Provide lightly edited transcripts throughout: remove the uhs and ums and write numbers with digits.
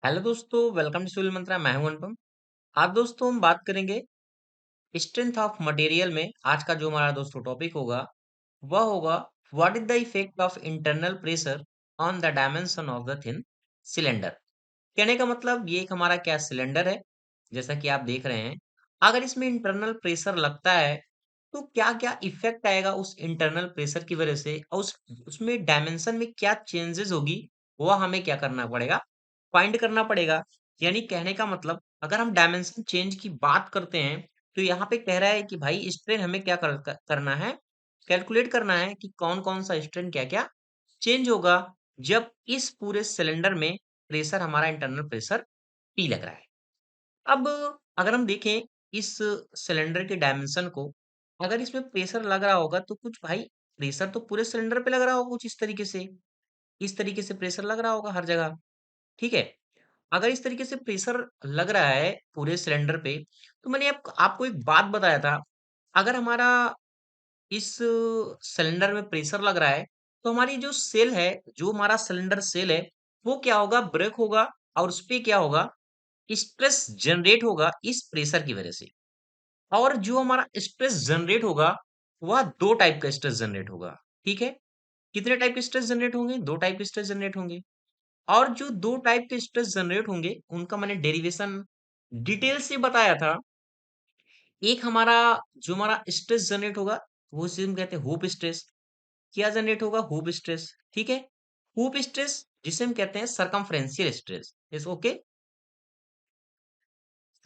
Hello दोस्तों, welcome to civil मंत्रा। मैं हूं अनुपम। आज दोस्तों हम बात करेंगे स्ट्रेंथ ऑफ मटेरियल में। आज का जो हमारा दोस्तों टॉपिक होगा वह होगा what is the effect of internal pressure on the dimension of the thin cylinder. कहने का मतलब ये एक हमारा क्या सिलेंडर है, जैसा कि आप देख रहे हैं। अगर इसमें इंटरनल प्रेशर लगता है तो क्या क्या इफेक्ट आएगा उस इंटरनल प्रेशर की वजह से, और उसमें डायमेंशन में क्या चेंजेस होगी, वह हमें क्या करना पड़ेगा, फाइंड करना पड़ेगा। यानी कहने का मतलब अगर हम डायमेंशन चेंज की बात करते हैं तो यहाँ पे कह रहा है कि भाई स्ट्रेन हमें क्या करना है, कैलकुलेट करना है कि कौन कौन सा स्ट्रेन क्या क्या चेंज होगा जब इस पूरे सिलेंडर में प्रेशर, हमारा इंटरनल प्रेशर पी लग रहा है। अब अगर हम देखें इस सिलेंडर के डायमेंशन को, अगर इसमें प्रेशर लग रहा होगा तो कुछ भाई प्रेशर तो पूरे सिलेंडर पे लग रहा होगा, कुछ इस तरीके से प्रेशर लग रहा होगा हर जगह। ठीक है। अगर इस तरीके से प्रेशर लग रहा है पूरे सिलेंडर पे, तो मैंने आपको एक बात बताया था। अगर हमारा इस सिलेंडर में प्रेशर लग रहा है तो हमारी जो सेल है, जो हमारा सिलेंडर सेल है, वो क्या होगा, ब्रेक होगा। और उस पे क्या होगा, स्ट्रेस जनरेट होगा इस प्रेशर की वजह से। और जो हमारा स्ट्रेस जनरेट होगा वह दो टाइप का स्ट्रेस जनरेट होगा। ठीक है। कितने टाइप के स्ट्रेस जनरेट होंगे? दो टाइप के स्ट्रेस जनरेट होंगे। और जो दो टाइप के स्ट्रेस जनरेट होंगे उनका मैंने डेरिवेशन डिटेल से बताया था। एक हमारा जो हमारा स्ट्रेस जनरेट होगा वो उसे हम कहते हैं हुप स्ट्रेस। क्या जनरेट होगा? Hoop stress. ठीक है। हुप स्ट्रेस जिसे हम कहते हैं सरकमफ्रेंशियल स्ट्रेस, इस ओके,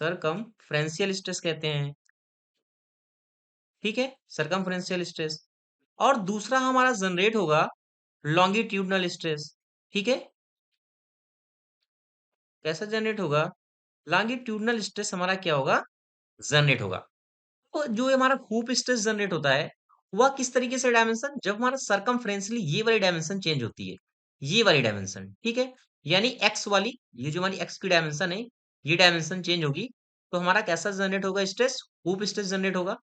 सरकमफ्रेंशियल स्ट्रेस कहते हैं। ठीक है, सरकमफ्रेंशियल स्ट्रेस। और दूसरा हमारा जनरेट होगा लॉन्गिट्यूडनल स्ट्रेस। ठीक है। कैसा जनरेट होगा? लॉन्गिट्यूडनल स्ट्रेस हमारा क्या होगा, जनरेट होगा। तो जो हमारा हुप स्ट्रेस जनरेट होता है वह किस तरीके से डायमेंशन, जब हमारा सरकमफ्रेंशियली ये वाली डायमेंशन चेंज होती है, ये वाली डायमेंशन। ठीक है। यानी एक्स वाली, ये जो हमारी एक्स की डायमेंशन है, ये डायमेंशन चेंज होगी तो हमारा कैसा जनरेट होगा, स्ट्रेस, हुप स्ट्रेस जनरेट होगा।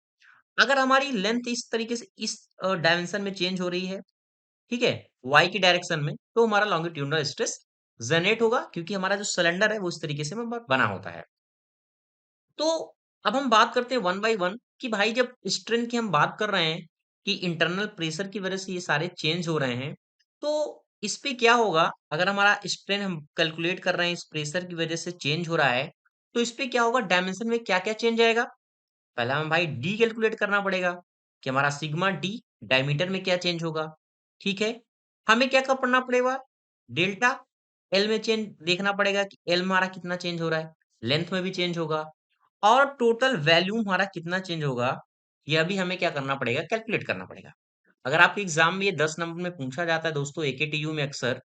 अगर हमारी लेंथ इस तरीके से इस डायमेंशन में चेंज हो रही है, ठीक है, वाई की डायरेक्शन में, तो हमारा लॉन्गिट्यूडनल स्ट्रेस जनरेट होगा, क्योंकि हमारा जो सिलेंडर है वो इस तरीके से बना होता है। तो अब हम बात करते हैं वन बाय वन कि भाई जब स्ट्रेन की हम बात कर रहे हैं कि इंटरनल प्रेशर की वजह से ये सारे चेंज हो रहे हैं, तो इस पे क्या होगा, अगर हमारा स्ट्रेन हम कैलकुलेट कर रहे हैं इस प्रेशर की वजह से चेंज हो रहा है, तो इस पे क्या होगा, डायमेंशन में क्या क्या चेंज आएगा। पहला हम भाई डी कैलकुलेट करना पड़ेगा कि हमारा सिग्मा डी डायमीटर में क्या चेंज होगा। ठीक है। हमें क्या करना पड़ेगा, डेल्टा एल में चेंज देखना पड़ेगा कि एल हमारा कितना चेंज हो रहा है, लेंथ में भी चेंज होगा। और टोटल वैल्यू हमारा कितना चेंज होगा, यह भी हमें क्या करना पड़ेगा, कैलकुलेट करना पड़ेगा। अगर आपके एग्जाम में ये 10 नंबर में पूछा जाता है दोस्तों, एकेटीयू में अक्सर,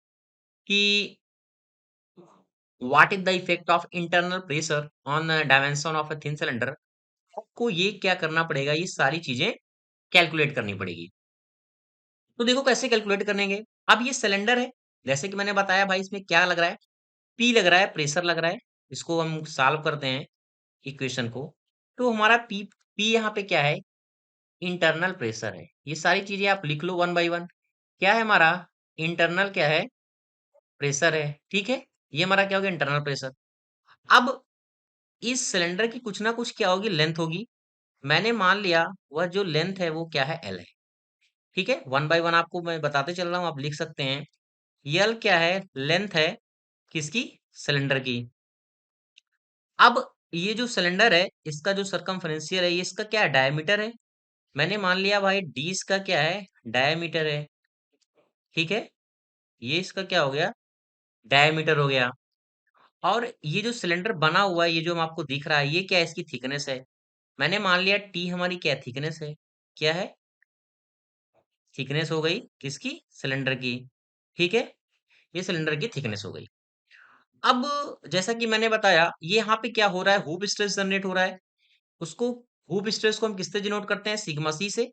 कि what is the effect of internal pressure on dimension of a thin cylinder, आपको ये क्या करना पड़ेगा, ये सारी चीजें कैलकुलेट करनी पड़ेगी। तो देखो कैसे कैलकुलेट करेंगे। अब ये सिलेंडर है, जैसे कि मैंने बताया भाई, इसमें क्या लग रहा है, पी लग रहा है, प्रेशर लग रहा है। इसको हम सॉल्व करते हैं इक्वेशन को। तो हमारा पी, पी यहाँ पे क्या है, इंटरनल प्रेशर है। ये सारी चीजें आप लिख लो वन बाय वन। क्या है हमारा, इंटरनल क्या है, प्रेशर है। ठीक है। ये हमारा क्या होगा, इंटरनल प्रेशर। अब इस सिलेंडर की कुछ ना कुछ क्या होगी, लेंथ होगी। मैंने मान लिया वह जो लेंथ है वो क्या है, एल है। ठीक है। वन बाय वन आपको मैं बताते चल रहा हूँ, आप लिख सकते हैं। एल क्या है, लेंथ है किसकी, सिलेंडर की। अब ये जो सिलेंडर है इसका जो सरकमफ्रेंशियल है, ये इसका क्या है, डायमीटर है। मैंने मान लिया भाई डी इसका क्या है, डायमीटर है। ठीक है। ये इसका क्या हो गया, डायमीटर हो गया। और ये जो सिलेंडर बना हुआ है, ये जो हम आपको दिख रहा है, ये क्या है, इसकी थिकनेस है। मैंने मान लिया टी हमारी क्या थिकनेस है, क्या है, थिकनेस हो गई किसकी, सिलेंडर की। ठीक है। ये सिलेंडर की थिकनेस हो गई। अब जैसा कि मैंने बताया, ये यहाँ पे क्या हो रहा है, हुप स्ट्रेस जनरेट हो रहा है। उसको, हुप स्ट्रेस को हम किससे डिनोट करते हैं, सिग्मा सी से,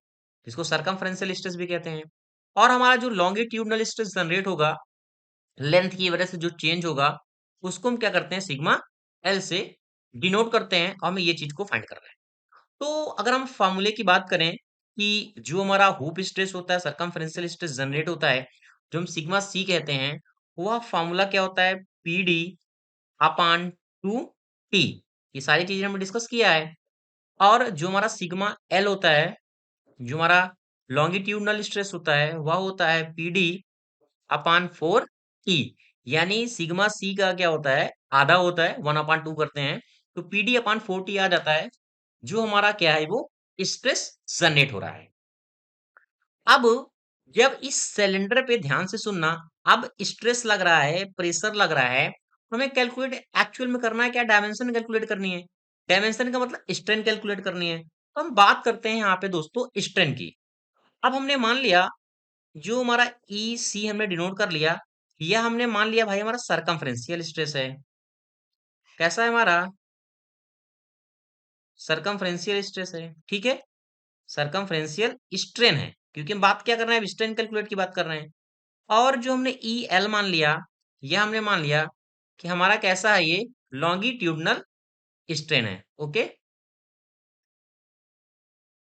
जिसको सरकमफ्रेंशियल स्ट्रेस भी कहते हैं। और हमारा जो लॉन्गिट्यूडनल स्ट्रेस जनरेट होगा लेंथ की वजह से जो चेंज होगा, उसको हम क्या करते हैं, सिग्मा एल से डिनोट करते हैं, और हमें ये चीज को फाइंड करना है। तो अगर हम फार्मूले की बात करें कि जो हमारा हुप स्ट्रेस होता है, सरकमफ्रेंशियल स्ट्रेस जनरेट होता है, जो हम सिग्मा सी कहते हैं, वह फार्मूला क्या होता है, पी डी अपॉन 2t। ये सारी चीजें हमने डिस्कस किया है। और जो हमारा सिग्मा एल होता है, जो हमारा लॉन्गिट्यूडनल स्ट्रेस होता है, वह होता है पीडी अपान 4 टी। यानी सिग्मा सी का क्या होता है, आधा होता है, 1/2 करते हैं, तो पीडी अपान 4 टी आ जाता है, जो हमारा क्या है, वो स्ट्रेस जनरेट हो रहा है। अब जब इस सिलेंडर पे ध्यान से सुनना, अब स्ट्रेस लग रहा है, प्रेशर लग रहा है, तो हमें कैलकुलेट एक्चुअल में करना है क्या, डायमेंशन कैलकुलेट करनी है। डायमेंशन का मतलब स्ट्रेन कैलकुलेट करनी है। तो हम बात करते हैं यहाँ पे दोस्तों स्ट्रेन की। अब हमने मान लिया जो हमारा ई सी हमने डिनोट कर लिया, या हमने मान लिया भाई हमारा सरकमफ्रेंशियल स्ट्रेस है। कैसा है हमारा, सरकमफ्रेंशियल स्ट्रेस है, ठीक है। सरकमफ्रेंशियल स्ट्रेन है, क्योंकि हम बात क्या कर रहे हैं, स्ट्रेन कैलकुलेट की बात कर रहे हैं। और जो हमने ई एल मान लिया, यह हमने मान लिया कि हमारा कैसा है, ये लॉन्गिट्यूडनल स्ट्रेन है। ओके,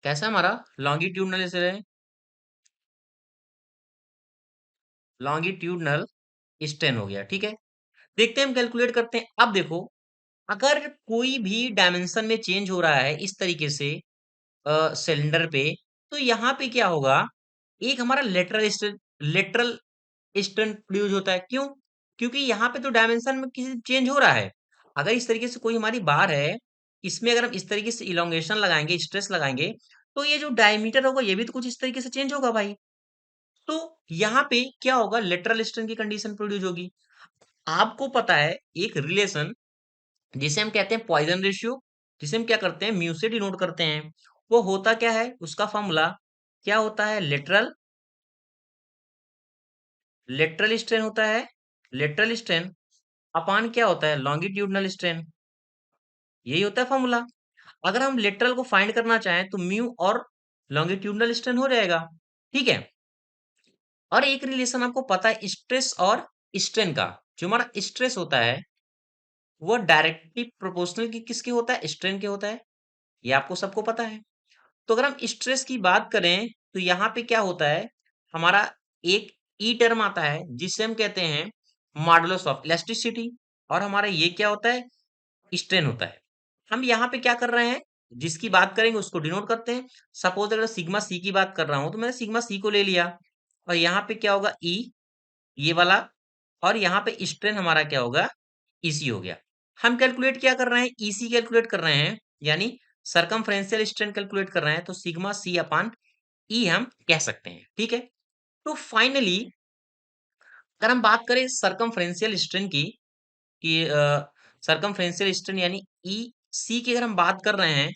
कैसा हमारा लॉन्गिट्यूडनल स्ट्रेन है, लॉन्गिट्यूडनल स्ट्रेन हो गया, ठीक है। देखते हैं, हम कैलकुलेट करते हैं। अब देखो, अगर कोई भी डायमेंशन में चेंज हो रहा है इस तरीके से सिलेंडर पे, तो यहाँ पे क्या होगा, एक हमारा लेटरल स्टर्न प्रोड्यूस होता है। क्यों? क्योंकि यहाँ पे तो डायमेंशन में किसी चेंज हो रहा है। अगर इस तरीके से कोई हमारी बार है, इसमें अगर हम इस तरीके से इलोंगेशन लगाएंगे, स्ट्रेस लगाएंगे, तो ये जो डायमीटर होगा ये भी तो कुछ इस तरीके से चेंज होगा भाई। तो यहाँ पे क्या होगा, लेटरल स्टर्न की कंडीशन प्रोड्यूस होगी। आपको पता है एक रिलेशन जिसे हम कहते हैं पॉइजन रेशियो, जिसे हम क्या करते हैं, म्यू से डिनोट करते हैं। वो होता क्या है, उसका फॉर्मूला क्या होता है, लेटरल लेटरल स्ट्रेन होता है, लेटरल स्ट्रेन अपान क्या होता है, लॉन्गिट्यूडनल स्ट्रेन। यही होता है फॉर्मूला। अगर हम लेटरल को फाइंड करना चाहें तो म्यू और लॉन्गिट्यूडनल स्ट्रेन हो जाएगा, ठीक है। और एक रिलेशन आपको पता है स्ट्रेस और स्ट्रेन का, जो हमारा स्ट्रेस होता है वो डायरेक्टली प्रोपोर्शनल की किसके होता है, स्ट्रेन के होता है। ये आपको सबको पता है। तो अगर हम स्ट्रेस की बात करें, तो यहाँ पे क्या होता है, हमारा एक ई टर्म आता है जिसे हम कहते हैं मॉडुलस ऑफ इलास्टिसिटी, और हमारा ये क्या होता है, स्ट्रेन होता है। हम यहाँ पे क्या कर रहे हैं, जिसकी बात करेंगे उसको डिनोट करते हैं। सपोज अगर सिग्मा सी की बात कर रहा हूं, तो मैंने सिग्मा सी को ले लिया, और यहाँ पे क्या होगा, ई, ये वाला, और यहाँ पे स्ट्रेन हमारा क्या होगा, ईसी हो गया। हम कैलकुलेट क्या कर रहे हैं, ईसी कैलकुलेट कर रहे हैं, यानी सरकमफ्रेंशियल स्ट्रेन कैलकुलेट कर रहे हैं, तो सिग्मा सी अपान ई हम कह सकते हैं, ठीक है। तो फाइनली अगर हम बात करें सरकमफ्रेंशियल स्ट्रेन की, कि सरकमफ्रेंशियल स्ट्रेन यानी ई सी की अगर हम बात कर रहे हैं,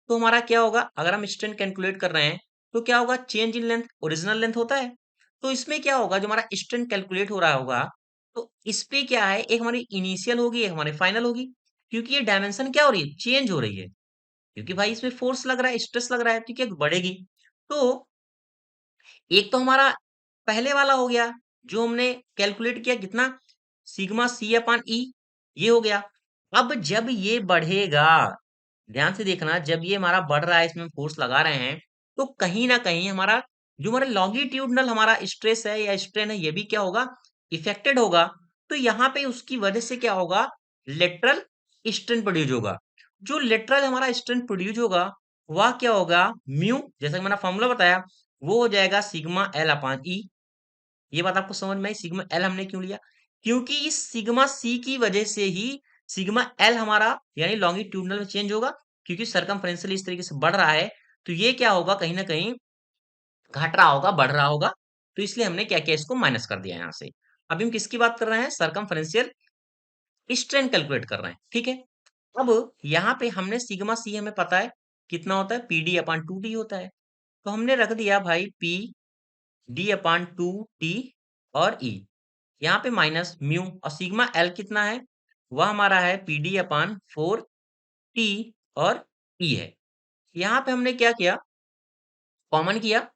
तो हमारा क्या होगा, अगर हम स्ट्रेन कैलकुलेट कर रहे हैं, तो क्या होगा, change in length original length होता है। तो इसमें क्या होगा, जो हमारा स्ट्रेन कैलकुलेट हो रहा होगा, तो इस पे क्या है, एक हमारी इनिशियल होगी, एक हमारी फाइनल होगी। क्योंकि ये डायमेंशन क्या हो रही है, चेंज हो रही है, क्योंकि भाई इसमें फोर्स लग रहा है, स्ट्रेस लग रहा है, ठीक है, बढ़ेगी। तो एक तो हमारा पहले वाला हो गया, जो हमने कैलकुलेट किया कितना, सिग्मा सी अपान ई, ये हो गया। अब जब ये बढ़ेगा, ध्यान से देखना, जब ये हमारा बढ़ रहा है, इसमें फोर्स लगा रहे हैं, तो कहीं ना कहीं हमारा जो हमारा लॉन्गिट्यूडनल हमारा स्ट्रेस है या स्ट्रेन है, ये भी क्या होगा, इफेक्टेड होगा। तो यहाँ पे उसकी वजह से क्या होगा, लेटरल स्ट्रेन प्रोड्यूस होगा। जो लेटरल हमारा स्ट्रेन प्रोड्यूस होगा, वह क्या होगा, म्यू, जैसा कि मैंने फॉर्मूला बताया, वो हो जाएगा सिग्मा एल अपान ई। ये बात आपको समझ में आई, सिग्मा एल हमने क्यों लिया, क्योंकि इस सिग्मा सी की वजह से ही सिग्मा एल हमारा यानी लॉन्गिट्यूडनल में चेंज होगा, क्योंकि सरकमफ्रेंशियल इस तरीके से बढ़ रहा है, तो ये क्या होगा, कहीं ना कहीं घट रहा होगा, बढ़ रहा होगा। तो इसलिए हमने क्या किया, इसको माइनस कर दिया यहाँ से। अभी हम किसकी बात कर रहे हैं, सरकमफ्रेंशियल स्ट्रेन कैलकुलेट कर रहे हैं, ठीक है। अब यहाँ पे हमने सिग्मा सी हमें पता है कितना होता है, पी डी अपान 2 टी होता है। तो हमने रख दिया भाई पी डी अपान 2 टी और ई, यहाँ पे माइनस म्यू, और सिग्मा एल कितना है, वह हमारा है पी डी अपान 4 टी और ई है। यहाँ पे हमने क्या किया, कॉमन किया।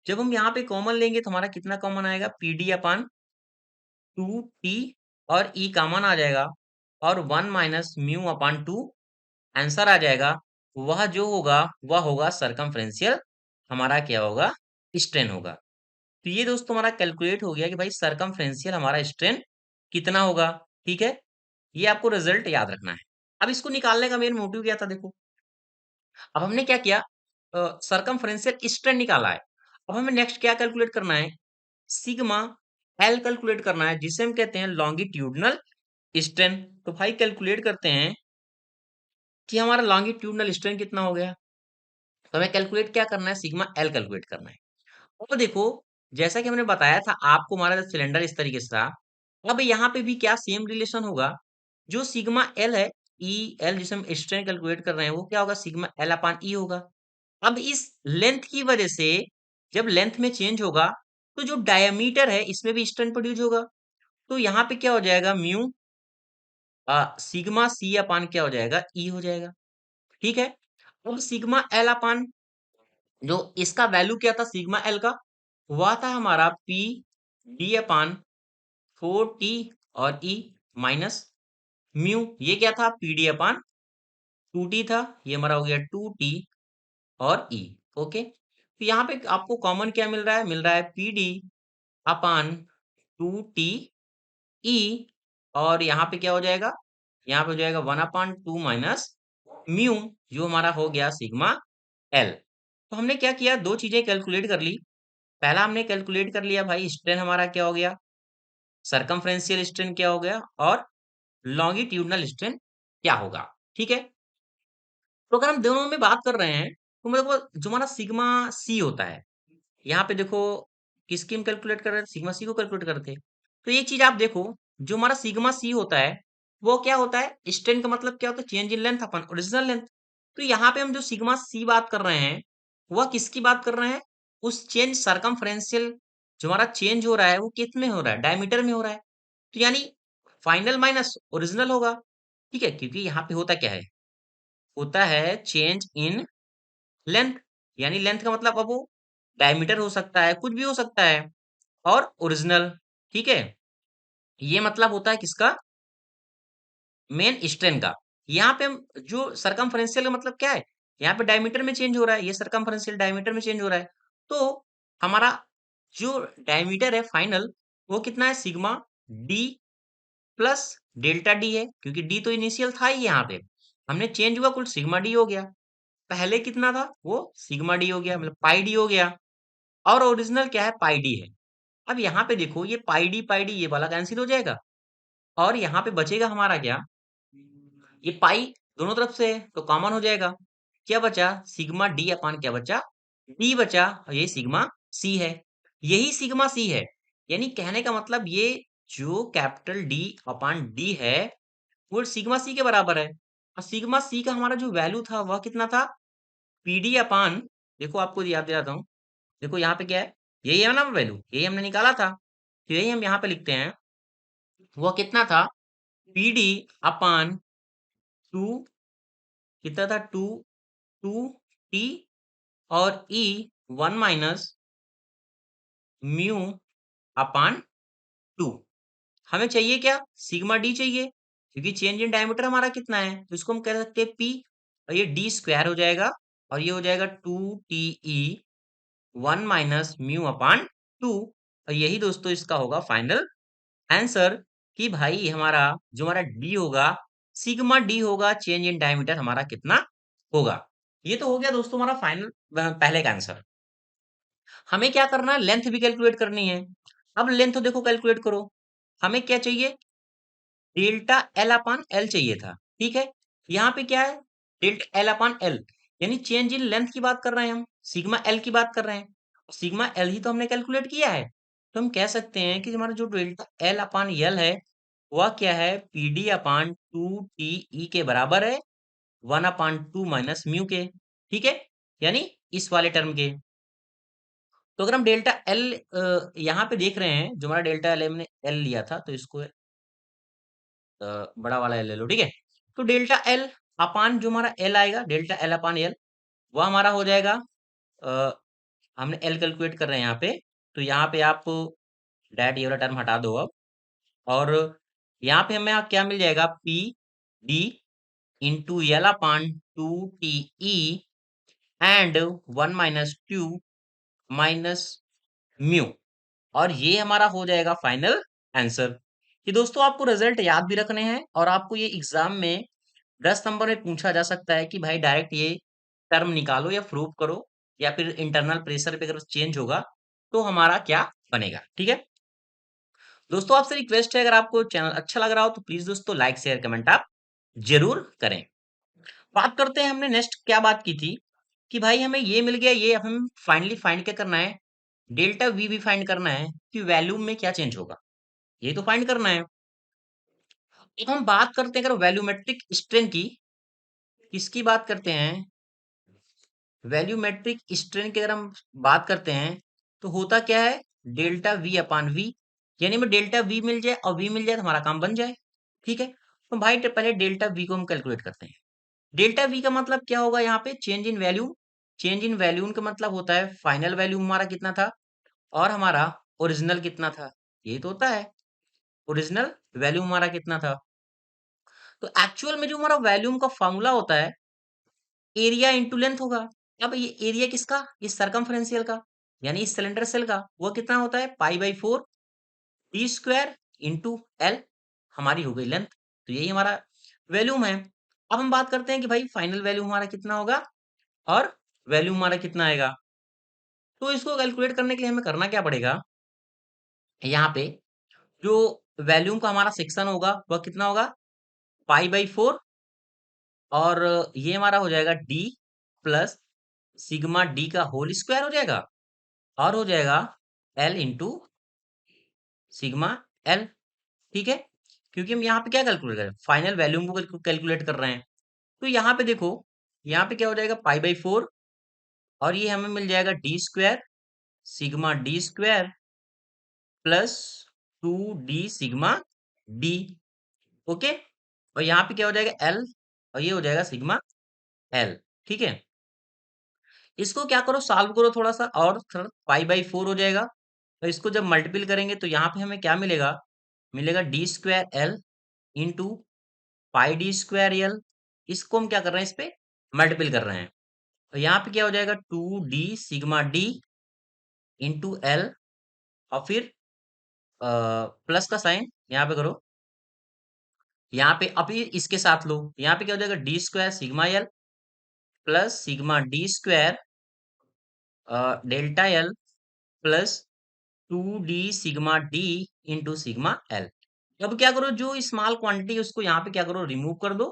जब हम यहाँ पे कॉमन लेंगे तो हमारा कितना कॉमन आएगा, पी डी अपान 2 टी और ई कॉमन आ जाएगा, और 1 - म्यू अपान 2 आंसर आ जाएगा। वह जो होगा वह होगा सरकमफ्रेंशियल, हमारा क्या होगा, स्ट्रेन होगा। तो ये दोस्तों हमारा कैलकुलेट हो गया कि भाई सरकमफ्रेंशियल हमारा स्ट्रेन कितना होगा, ठीक है। ये आपको रिजल्ट याद रखना है। अब इसको निकालने का मेन मोटिव क्या था देखो। अब हमने क्या किया, सरकमफ्रेंशियल स्ट्रेंथ निकाला है। अब हमें नेक्स्ट क्या कैलकुलेट करना है, सिग्मा एल कैलकुलेट करना है, जिसे हम कहते हैं लॉन्गिट्यूडनल स्ट्रेंथ। तो भाई कैलकुलेट करते हैं कि हमारा लॉन्गिट्यूडनल स्ट्रेंथ कितना हो गया। तो हमें कैलकुलेट क्या करना है, सिग्मा एल कैलकुलेट करना है। और देखो, जैसा कि हमने बताया था आपको, हमारा सिलेंडर इस तरीके से था। अब यहाँ पे भी क्या सेम रिलेशन होगा, जो सिग्मा एल है, ई एल जिसे हम स्ट्रेंथ कैलकुलेट कर रहे हैं, वो क्या होगा, सिग्मा एल अपान ई होगा। अब इस लेंथ की वजह से जब लेंथ में चेंज होगा, तो जो डायमीटर है इसमें भी स्ट्रेंथ प्रोड्यूस होगा। तो यहाँ पे क्या हो जाएगा, म्यू सिग्मा सी अपान क्या हो जाएगा, ई हो जाएगा। ठीक है। अब सिग्मा एल अपान, जो इसका वैल्यू क्या था सिग्मा एल का, वह था हमारा पी डी अपान 4t और ई माइनस म्यू, ये क्या था, पी डी अपान 2t था, ये हमारा हो गया 2t और ई। ओके, तो यहाँ पे आपको कॉमन क्या मिल रहा है, मिल रहा है पी डी अपान 2t ई, और यहाँ पे क्या हो जाएगा, यहाँ पे हो जाएगा 1/2 माइनस म्यू, जो हमारा हो गया सिग्मा एल। तो हमने क्या किया, दो चीजें कैलकुलेट कर ली। पहला हमने कैलकुलेट कर लिया भाई, स्ट्रेन हमारा क्या हो गया, सरकमफ्रेंशियल स्ट्रेन क्या हो गया, और लॉन्गिट्यूडनल स्ट्रेन क्या होगा। ठीक है। तो अगर हम दोनों में बात कर रहे हैं, तो मतलब जो हमारा सिग्मा सी होता है, यहाँ पे देखो किसकी हम कैलकुलेट कर रहे थे, सिग्मा सी को कैलकुलेट कर रहे थे। तो एक चीज आप देखो, जो हमारा सिग्मा सी होता है, वो क्या होता है, स्ट्रेन का मतलब क्या होता है, change in length upon original length. तो यहाँ पे हम जो सिग्मा सी बात कर रहे हैं, वह किसकी बात कर रहे हैं, उस चेंज सरकमफ्रेंशियल, जो हमारा चेंज हो रहा है वो कितने हो रहा है, डायमीटर में हो रहा है। तो यानी फाइनल माइनस ओरिजिनल होगा। ठीक है, क्योंकि यहाँ पे होता क्या है, होता है चेंज इन लेंथ, यानी लेंथ का मतलब अब वो डायमीटर हो सकता है, कुछ भी हो सकता है, और ओरिजिनल। ठीक है, ये मतलब होता है किसका, मेन स्ट्रेन का। यहाँ पे हम जो सरकमफ्रेंशियल का मतलब क्या है, यहाँ पे डायमीटर में चेंज हो रहा है, ये सरकमफ्रेंशियल डायमीटर में चेंज हो रहा है। तो हमारा जो डायमीटर है फाइनल, वो कितना है, sigma D plus delta D है, क्योंकि डी तो इनिशियल था ही, यहाँ पे हमने चेंज हुआ कुल सिग्मा डी हो गया। पहले कितना था, वो सिग्मा डी हो गया, मतलब पाई डी हो गया, और ओरिजिनल क्या है, पाई डी है। अब यहाँ पे देखो, ये पाई डी ये वाला कैंसिल हो जाएगा, और यहाँ पे बचेगा हमारा क्या, ये पाई दोनों तरफ से है तो कॉमन हो जाएगा। क्या बचा, सिग्मा डी अपान क्या बचा, डी बचा, और ये सिग्मा सी है, यही सिग्मा सी है। यानी कहने का मतलब ये जो कैपिटल डी अपान डी है, वो सिग्मा सी के बराबर है। और सिग्मा सी का हमारा जो वैल्यू था वह कितना था, पीडी अपान, देखो आपको याद दिलाता हूँ, देखो यहाँ पे क्या है, यही है ना वैल्यू, यही हमने निकाला था, तो यही हम यहाँ पे लिखते हैं। वो कितना था, पीडी अपान 2, कितना था, 2 टी, और ई 1 - म्यू अपान 2। हमें चाहिए क्या, सिग्मा डी चाहिए, क्योंकि चेंज इन डायमीटर हमारा कितना है, तो इसको हम कह सकते हैं पी, और ये डी स्क्वायर हो जाएगा, और ये हो जाएगा 2 टी ई 1 - म्यू अपान 2। और यही दोस्तों इसका होगा फाइनल आंसर, कि भाई हमारा जो हमारा डी होगा, सिग्मा डी होगा, चेंज इन डायमीटर हमारा कितना होगा। ये तो हो गया दोस्तों हमारा फाइनल पहले का आंसर। हमें क्या करना है, लेंथ भी कैलकुलेट करनी है। अब लेंथ देखो कैलकुलेट करो, हमें क्या चाहिए, डेल्टा एल अपान एल चाहिए था। ठीक है, यहाँ पे क्या है, डेल्टा एल अपान एल, यानी चेंज इन लेंथ की बात कर रहे हैं हम, सिग्मा एल की बात कर रहे हैं, सिग्मा एल ही तो हमने कैलकुलेट किया है। तो हम कह सकते हैं कि हमारा जो डेल्टा एल अपान एल है, वह क्या है, पी डी अपान 2 टी ई के बराबर है, 1/2 माइनस म्यू के। ठीक है, यानी इस वाले टर्म के। तो अगर हम डेल्टा एल यहाँ पे देख रहे हैं, जो हमारा डेल्टा एल हमने एल लिया था, तो इसको बड़ा वाला एल ले लो। ठीक है, तो डेल्टा एल अपान जो हमारा एल आएगा, डेल्टा एल अपान एल, वह हमारा हो जाएगा, अ, हमने एल कैलकुलेट कर रहे हैं यहाँ पे, तो यहाँ पे आप डैट ये वाला टर्म हटा दो अब, और यहाँ पे हमें क्या मिल जाएगा, P D into L upon 2 T E and 1 - 2 minus mu, और ये हमारा हो जाएगा फाइनल आंसर। कि दोस्तों आपको रिजल्ट याद भी रखने हैं और आपको ये एग्जाम में 10 नंबर में पूछा जा सकता है कि भाई डायरेक्ट ये टर्म निकालो या प्रूव करो, या फिर इंटरनल प्रेशर पे अगर चेंज होगा तो हमारा क्या बनेगा। ठीक है दोस्तों, आपसे रिक्वेस्ट है, अगर आपको चैनल अच्छा लग रहा हो तो प्लीज दोस्तों लाइक शेयर कमेंट आप जरूर करें। बात करते हैं, हमने नेक्स्ट क्या बात की थी कि भाई हमें ये मिल गया, ये अब हम फाइनली फाइंड क्या करना है, डेल्टा वी भी फाइंड करना है कि वैल्यूम में क्या चेंज होगा, ये तो फाइंड करना है। अब हम बात करते हैं अगर वैल्यूमेट्रिक स्ट्रेन की, किसकी बात करते हैं, वैल्यूमेट्रिक स्ट्रेन की अगर हम बात करते हैं तो होता क्या है, डेल्टा वी अपान वी, यानी में डेल्टा वी मिल जाए और वी मिल जाए तो हमारा काम बन जाए। ठीक है, तो भाई पहले डेल्टा वी को हम कैलकुलेट करते हैं। डेल्टा वी का मतलब क्या होगा, यहाँ पे change in value, change in value का मतलब होता है फाइनल वैल्यू हमारा कितना था और हमारा ओरिजिनल कितना था, ये तो होता है ओरिजिनल वैल्यू हमारा कितना था। तो एक्चुअल में जो हमारा वैल्यूम का फॉर्मूला होता है एरिया इंटू लेंथ होगा। अब ये एरिया किसका, इस सरकमफ्रेंशियल का, यानी इस सिलेंडर सेल का, वो कितना होता है pi by 4 D square into L, हमारी हो गई लेंथ। तो यही हमारा वैल्यूम है। अब हम बात करते हैं कि भाई फाइनल वैल्यू हमारा कितना होगा और वैल्यू हमारा कितना आएगा। तो इसको कैलकुलेट करने के लिए हमें करना क्या पड़ेगा, यहाँ पे जो वैल्यूम का हमारा सेक्शन होगा वह कितना होगा पाई बाई 4, और ये हमारा हो जाएगा डी प्लस सिग्मा डी का होल स्क्वायर हो जाएगा, और हो जाएगा एल इंटू सिग्मा एल। ठीक है, क्योंकि हम यहाँ पे क्या कैलकुलेट कर रहे हैं, फाइनल वैल्यूम को कैलकुलेट कर रहे हैं। तो यहाँ पे देखो, यहाँ पे क्या हो जाएगा पाई बाई 4, और ये हमें मिल जाएगा D square sigma D square plus 2 D sigma D. Okay, और यहाँ पे क्या हो जाएगा एल, और ये हो जाएगा सिग्मा एल। ठीक है, इसको क्या करो सॉल्व करो थोड़ा सा, और पाई बाई 4 हो जाएगा। तो इसको जब मल्टीपल करेंगे तो यहाँ पे हमें क्या मिलेगा, मिलेगा D square L into pi D square L. इसको हम क्या कर रहे हैं, इस पे मल्टीपल कर रहे हैं। तो यहाँ पे क्या हो जाएगा 2 D sigma D into L, और फिर प्लस का साइन यहाँ पे करो, यहाँ पे अभी इसके साथ लो, यहाँ पे क्या हो जाएगा D square sigma L plus sigma D square delta L plus 2 D sigma D into sigma L. अब क्या करो, जो स्मॉल क्वांटिटी है उसको यहाँ पे क्या करो रिमूव कर दो।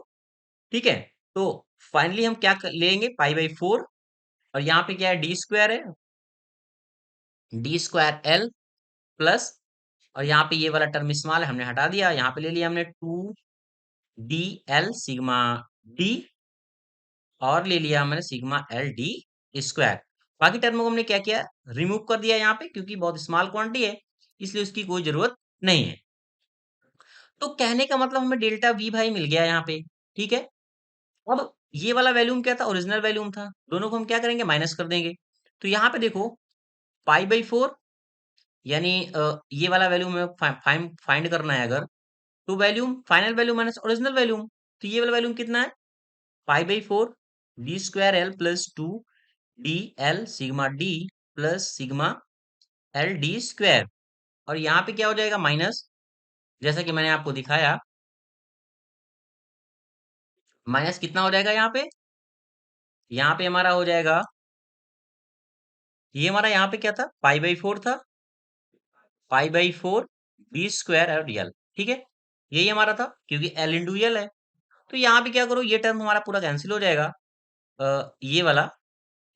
ठीक है, तो फाइनली हम क्या लेंगे पाई बाई 4, और यहाँ पे क्या है डी स्क्वायर है, डी स्क्वायर एल प्लस, और यहाँ पे ये वाला टर्म स्मॉल है हमने हटा दिया, यहाँ पे ले लिया हमने 2 डी एल सिग्मा डी, और ले लिया हमने सिग्मा एल डी स्क्वायर। बाकी टर्म को हमने क्या किया, रिमूव कर दिया यहाँ पे, क्योंकि बहुत स्मॉल क्वांटिटी है इसलिए उसकी कोई जरूरत नहीं है। तो कहने का मतलब हमें डेल्टा वी भाई मिल गया यहाँ पे। ठीक है, अब ये वाला वैल्यूम क्या था, ओरिजिनल वैल्यूम था, दोनों को हम क्या करेंगे माइनस कर देंगे। तो यहाँ पे देखो पाई बाई 4, यानी ये वाला वैल्यू में फाइंड करना है अगर, तो volume final value minus original volume, तो ये वाला वैल्यूम कितना है pi by 4 D square L plus 2 D L sigma D plus sigma L D square, और यहाँ पे क्या हो जाएगा माइनस, जैसा कि मैंने आपको दिखाया, माइनस कितना हो जाएगा यहाँ पे हमारा हो जाएगा, ये हमारा यहाँ पे क्या था पाई बाई 4 था, पाई बाई 4 बी स्क्वायर और डी एल। ठीक है, यही हमारा था क्योंकि एल इंटू एल है। तो यहाँ पे क्या करो, ये टर्म हमारा पूरा कैंसिल हो जाएगा, ये वाला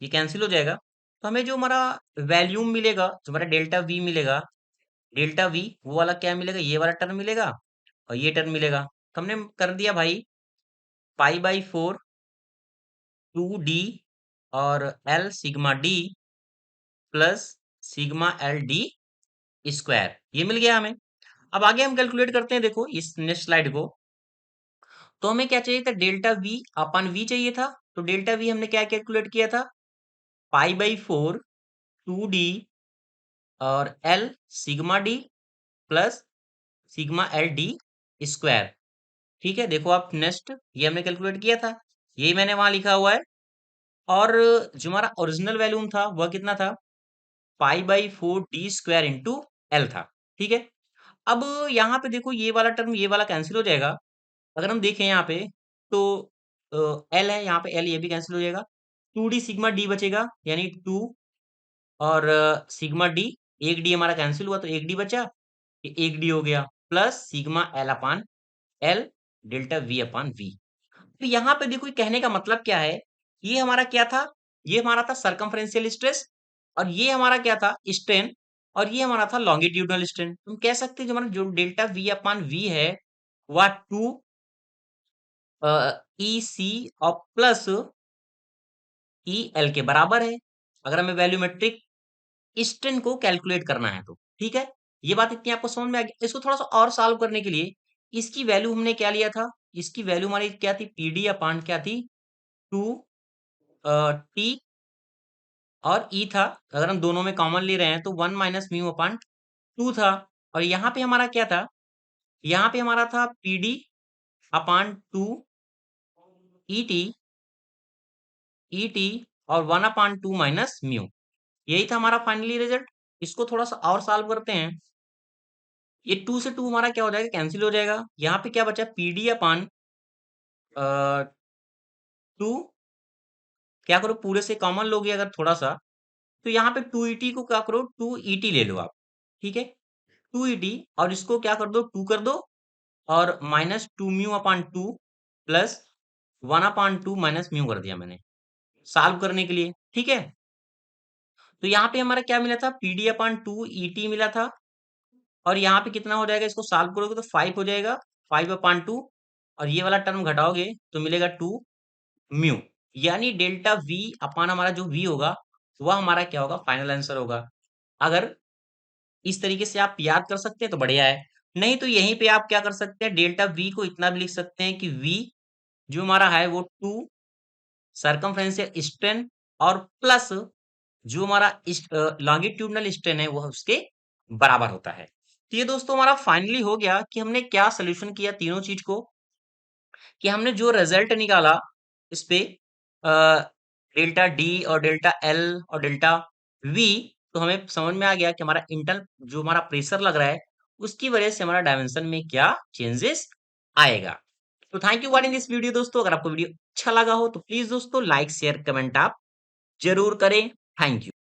ये कैंसिल हो जाएगा। तो हमें जो हमारा वैल्यूम मिलेगा, जो हमारा डेल्टा वी मिलेगा, डेल्टा वी वो वाला क्या मिलेगा, ये वाला टर्म मिलेगा और ये टर्म मिलेगा। तो हमने कर दिया भाई पाई बाई 4 2 डी और L sigma D plus sigma L D square, ये मिल गया हमें। अब आगे हम कैलकुलेट करते हैं, देखो इस नेक्स्ट स्लाइड को। तो हमें क्या चाहिए था, डेल्टा वी अपन वी चाहिए था। तो डेल्टा वी हमने क्या कैलकुलेट किया था, पाई बाई 4 2 डी और L sigma D plus sigma L D square. ठीक है, देखो आप नेक्स्ट ये हमने कैलकुलेट किया था, यही मैंने वहां लिखा हुआ है। और जो हमारा ओरिजिनल वैल्यूम था वह कितना था pi by 4 D square into L था। ठीक है, अब यहाँ पे देखो ये वाला टर्म ये वाला कैंसिल हो जाएगा। अगर हम देखें यहाँ पे तो एल है यहाँ पे, एल ये भी कैंसिल हो जाएगा। 2d सिग्मा डी बचेगा, यानी 2 और सिग्मा डी, एक डी हमारा कैंसिल हुआ तो एक डी बचा, ये एक डी हो गया, plus sigma L upon L delta V upon V. तो यहाँ पे देखो ये कहने का मतलब क्या है, ये हमारा क्या था, ये हमारा था सरकमफ्रेंशियल स्ट्रेस, और ये हमारा क्या था स्ट्रेन, और ये हमारा था लॉन्गिट्यूडनल स्ट्रेन। तुम कह सकते हैं जो हमारा जो डेल्टा वी अपान वी है वह 2 ई सी और प्लस ई एल के बराबर है, अगर हमें वैल्यूमेट्रिक स्ट्रेन को कैलकुलेट करना है तो। ठीक है, ये बात इतनी आपको समझ में आ गई। इसको थोड़ा सा और सॉल्व करने के लिए इसकी वैल्यू हमने क्या लिया था, इसकी वैल्यू हमारी क्या थी, पीडी अपान क्या थी, 2 टी और ई था। अगर हम दोनों में कॉमन ले रहे हैं तो 1 माइनस म्यू अपान 2 था। और यहाँ पे हमारा क्या था, यहाँ पे हमारा था पीडी अपान 2 ई टी और 1 अपान 2 माइनस म्यू, यही था हमारा फाइनली रिजल्ट। इसको थोड़ा सा और सॉल्व करते हैं। ये 2 से 2 हमारा क्या हो जाएगा, कैंसिल हो जाएगा। यहाँ पे क्या बचा, पीडी अपान 2, क्या करो पूरे से कॉमन लोगे अगर थोड़ा सा, तो यहाँ पे 2et को क्या करो, 2et ले लो आप। ठीक है, 2et और इसको क्या कर दो, 2 कर दो, और माइनस 2 म्यू अपान 2 प्लस 1 अपान 2 माइनस म्यू कर दिया मैंने सॉल्व करने के लिए। ठीक है, तो यहाँ पे हमारा क्या मिला था, पीडी अपान 2et मिला था, और यहाँ पे कितना हो जाएगा, इसको सॉल्व करोगे तो 5 हो जाएगा, 5 अपान 2, और ये वाला टर्म घटाओगे तो मिलेगा 2 म्यू, यानी डेल्टा वी अपान हमारा जो वी होगा वह हमारा क्या होगा, फाइनल आंसर होगा। अगर इस तरीके से आप याद कर सकते हैं तो बढ़िया है, नहीं तो यहीं पे आप क्या कर सकते हैं, डेल्टा वी को इतना भी लिख सकते हैं कि वी जो हमारा है वो 2 सरकमफ्रेंशियल स्ट्रेन और प्लस जो हमारा लॉन्गिट्यूडनल स्ट्रेन है वह उसके बराबर होता है। तो ये दोस्तों हमारा फाइनली हो गया कि हमने क्या सोल्यूशन किया तीनों चीज को, कि हमने जो रिजल्ट निकाला इस पे डेल्टा डी और डेल्टा एल और डेल्टा वी, तो हमें समझ में आ गया कि हमारा इंटरनल जो हमारा प्रेशर लग रहा है उसकी वजह से हमारा डायमेंशन में क्या चेंजेस आएगा। तो thank you watching this video दोस्तों, अगर आपको वीडियो अच्छा लगा हो तो प्लीज दोस्तों लाइक शेयर कमेंट आप जरूर करें। Thank you.